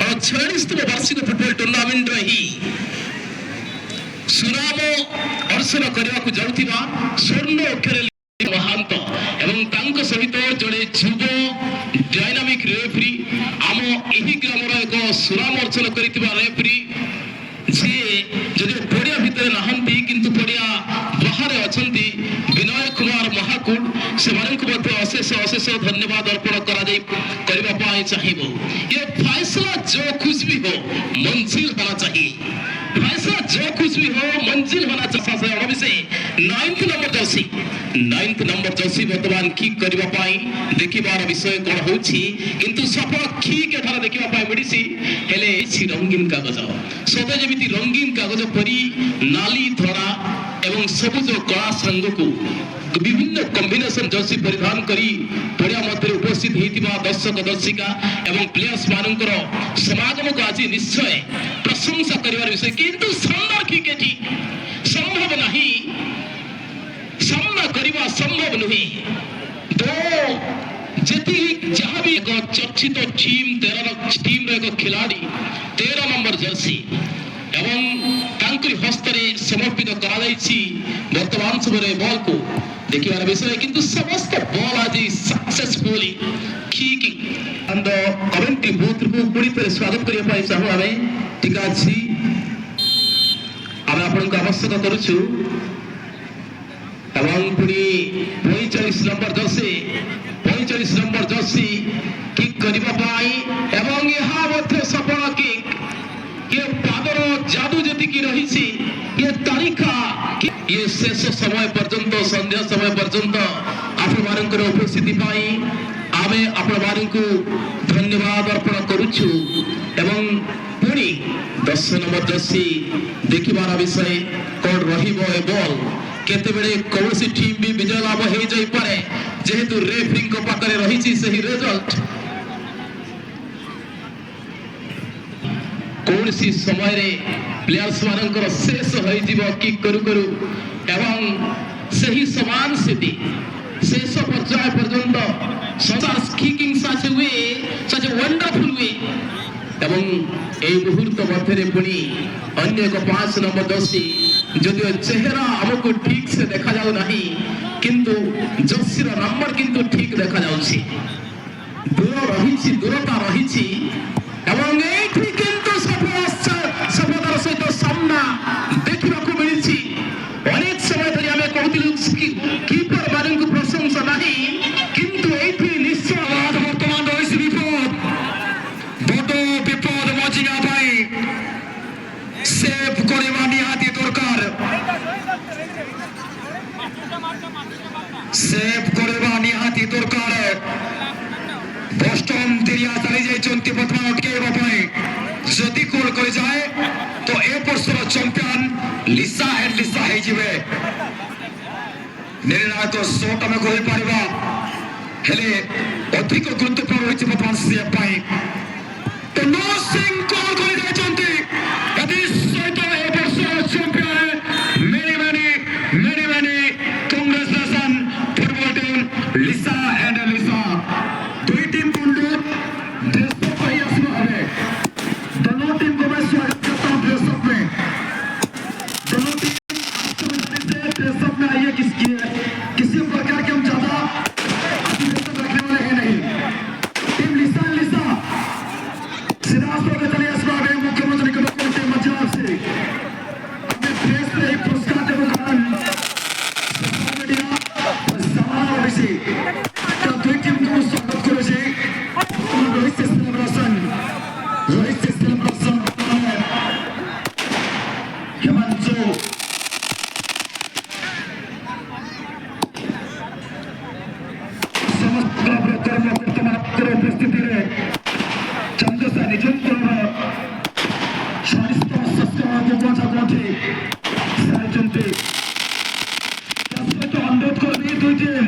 और 46तम वार्षिक football tournament रही सुनाम अर्शन करने जाऊा स्वर्ण अक्षर महांत एवं तांको सहित जड़े युव डायनामिक रेफरी आम यही ग्रामर एक सुनाम अर्जन कर रेफरी जे जदि पड़िया भितर नहांती किंतु पड़िया बाहर अच्छा विनय कुमार महाकुड से अशेष अशेष धन्यवाद अर्पण करने चाहिए। ये फैसला जो कुछ भी हो मंजिल होना चाहिए, फैसला जो कुछ भी हो मंजिल होना चाहिए। 9th नंबर जर्सी बर्तमान किक करने देखिबार विषय कौन हो किंतु सफल किक एठार देखा मिली हेले रंगीन कागज सदा जमी रंगीन कागज परी नाली धड़ा एवं सबुज कला रंग को विभिन्न कॉम्बिनेशन जर्सी परिधान करी पड़िया मध्य उपस्थित होता दर्शक दर्शिका एवं प्लेयर्स मानकर समागम को आज निश्चय प्रशंसा कर विषय किंतु सुंदर क्रिकेट संभव नहीं, सामना करने संभव नहीं। तो जी जहाँ भी एक चर्चित टीम 13 टीम एक खिलाड़ी 13 नंबर जर्सी एवं हस्तरे समर्पित वर्तमान समय बॉल को देखिबार विषय किंतु समस्त बॉल आज सक्सेसफुली किकिंग अंड कमेंट्री बूथ को पूरी तरह स्वागत करने चाहूँ आम ठीक अच्छी आम आपण को आवश्यक करुचु एवं पुणी 45 नंबर जर्सी किक करने एवं यह सफल किक ये पादर जादू जी रही ये तारिखा ये शेष समय पर्यंत संध्या समय पर्यंत आपण मान उपस्थिति आमे आपण मान को धन्यवाद अर्पण करुछु एवं पुणी 10 नंबर जर्सी देखिबार विषय कौन रहिबो ए बॉल केतेबेले कौन सी टीम भी विजय लाभ हो जाई पारे जेहेतु रेफरी को पाखरे रही सही रिजल्ट कौन सी समय प्लेयर्स मानकर शेष हो किक करू करू एवं सही समान स्थिति शेष पर्याय पर्यंत संसार किकिंग सच वे सच वंडरफुल वे एवं এই মুহূর্ত মধ্যে পুনি अन्य एक 5 नंबर जर्सी যদিও চেহারা আমাকে ঠিক से দেখা যাও नाही किंतु जर्सीर नंबर किंतु ठीक देखा जाउछि दूरता रही एवं एठी किंतु सफलतार सहित सामना देखा मिली अनेक समय धरी आम कहूँ कीपर मान को प्रशंसा नहीं किंतु एठी निश्चय बर्तमान रही विपद बड़ विपद मजिया भाई सेव करवा निहाती दरकार सेव करवा निहाती दरकार बस्टन तेरिया चली जाइए बर्तमान अटकेबा जदि गोल कर जाए तो ए वर्षर चैंपियन लिसा हो निर्णायक शॉट आम कहीपर हेले अधिक गुरुत्वपूर्ण रही बर्तमान सीएफ तो नो सिंह गोल कर सहित ए वर्षर champion many congratulation football team लिसा एंड लिसा दुई टीम दोनों टीम को मैं स्वागत करता हूँ ड्रेसअप में दोनों टीम ड्रेसअप में आइए किसी प्रकार के हम ज्यादा रखने वाले हैं नहीं। टीम लिसा सीधा चलिए मुख्यमंत्री के मध्य से अपने देश में एक पुरस्कार देने कारण दुई टीम को स्वागत करें रोहित सेलिब्रेशन हिमांशु समस्त उपस्थिति चंद्रसा निजंतर अनुरोध कर दुई टीम